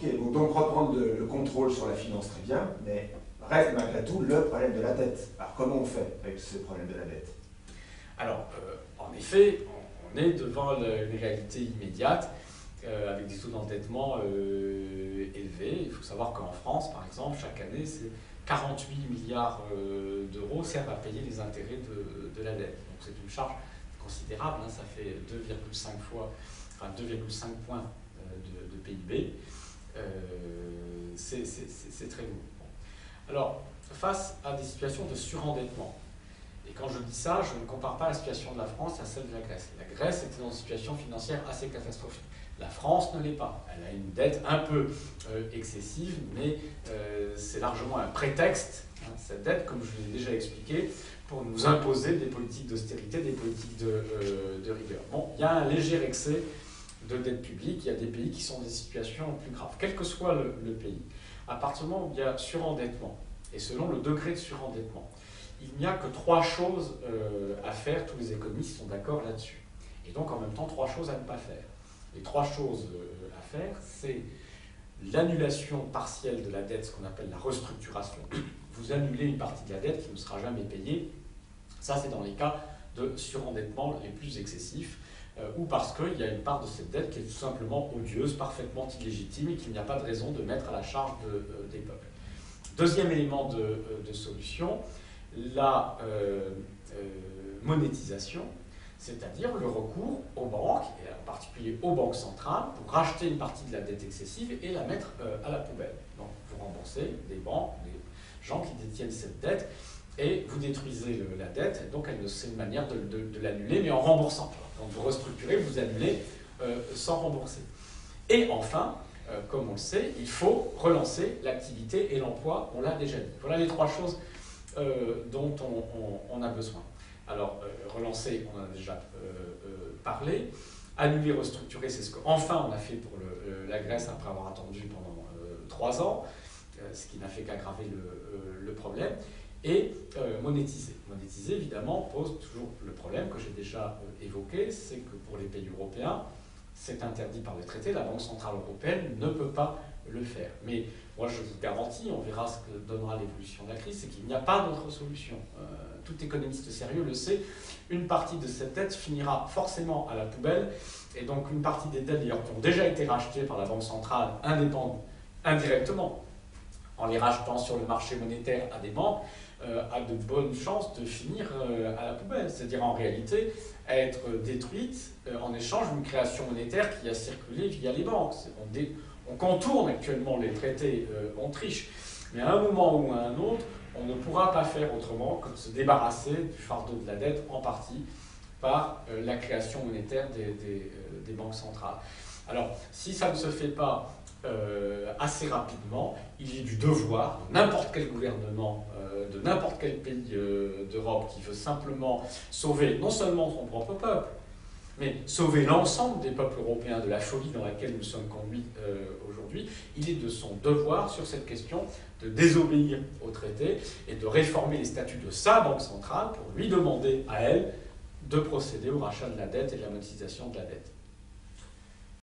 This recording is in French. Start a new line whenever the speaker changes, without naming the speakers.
Ok, donc reprendre le contrôle sur la finance, très bien, mais reste malgré tout le problème de la dette. Alors comment on fait avec ce problème de la dette?
Alors, en effet, on est devant une réalité immédiate avec des taux d'endettement élevés. Il faut savoir qu'en France, par exemple, chaque année, c'est 48 milliards d'euros servent à payer les intérêts de la dette. Donc c'est une charge considérable, hein, ça fait 2,5 fois, enfin 2,5 points de PIB. C'est très lourd. Bon. Alors, face à des situations de surendettement, et quand je dis ça, je ne compare pas la situation de la France à celle de la Grèce. La Grèce était dans une situation financière assez catastrophique. La France ne l'est pas. Elle a une dette un peu excessive, mais c'est largement un prétexte, hein, cette dette, comme je l'ai déjà expliqué, pour nous imposer des politiques d'austérité, des politiques de rigueur. Bon, il y a un léger excès de dette publique, il y a des pays qui sont dans des situations plus graves, quel que soit le pays. À partir du moment où il y a surendettement, et selon le degré de surendettement, il n'y a que 3 choses à faire, tous les économistes sont d'accord là-dessus. Et donc en même temps, 3 choses à ne pas faire. Les 3 choses à faire, c'est l'annulation partielle de la dette, ce qu'on appelle la restructuration. Vous annulez une partie de la dette qui ne sera jamais payée. Ça, c'est dans les cas de surendettement les plus excessifs, ou parce qu'il y a une part de cette dette qui est tout simplement odieuse, parfaitement illégitime, et qu'il n'y a pas de raison de mettre à la charge des peuples. Deuxième élément de solution, la monétisation, c'est-à-dire le recours aux banques, et en particulier aux banques centrales, pour racheter une partie de la dette excessive et la mettre à la poubelle. Donc vous remboursez des banques, des gens qui détiennent cette dette, et vous détruisez la dette, et donc c'est une manière de l'annuler, mais en remboursant. Donc vous restructurez, vous annulez sans rembourser. Et enfin, comme on le sait, il faut relancer l'activité et l'emploi, on l'a déjà dit. Voilà les 3 choses dont on a besoin. Alors, relancer, on en a déjà parlé. Annuler, restructurer, c'est ce qu'enfin on a fait pour la Grèce après avoir attendu pendant 3 ans, ce qui n'a fait qu'aggraver le problème. Et monétiser. Monétiser, évidemment, pose toujours le problème que j'ai déjà évoqué, c'est que pour les pays européens, c'est interdit par le traité, la Banque Centrale Européenne ne peut pas le faire. Mais moi, je vous garantis, on verra ce que donnera l'évolution de la crise, c'est qu'il n'y a pas d'autre solution. Tout économiste sérieux le sait, une partie de cette dette finira forcément à la poubelle, et donc une partie des dettes d'ailleurs qui ont déjà été rachetées par la Banque Centrale indirectement, en les rachetant sur le marché monétaire à des banques, a de bonnes chances de finir à la poubelle, c'est-à-dire en réalité à être détruite en échange d'une création monétaire qui a circulé via les banques. On contourne actuellement les traités, on triche, mais à un moment ou à un autre, on ne pourra pas faire autrement que de se débarrasser du fardeau de la dette en partie par la création monétaire des banques centrales. Alors, si ça ne se fait pas assez rapidement, il est du devoir de n'importe quel gouvernement, de n'importe quel pays d'Europe qui veut simplement sauver non seulement son propre peuple, mais sauver l'ensemble des peuples européens de la folie dans laquelle nous sommes conduits aujourd'hui. Il est de son devoir sur cette question de désobéir au traité et de réformer les statuts de sa banque centrale pour lui demander à elle de procéder au rachat de la dette et de la monétisation de la dette.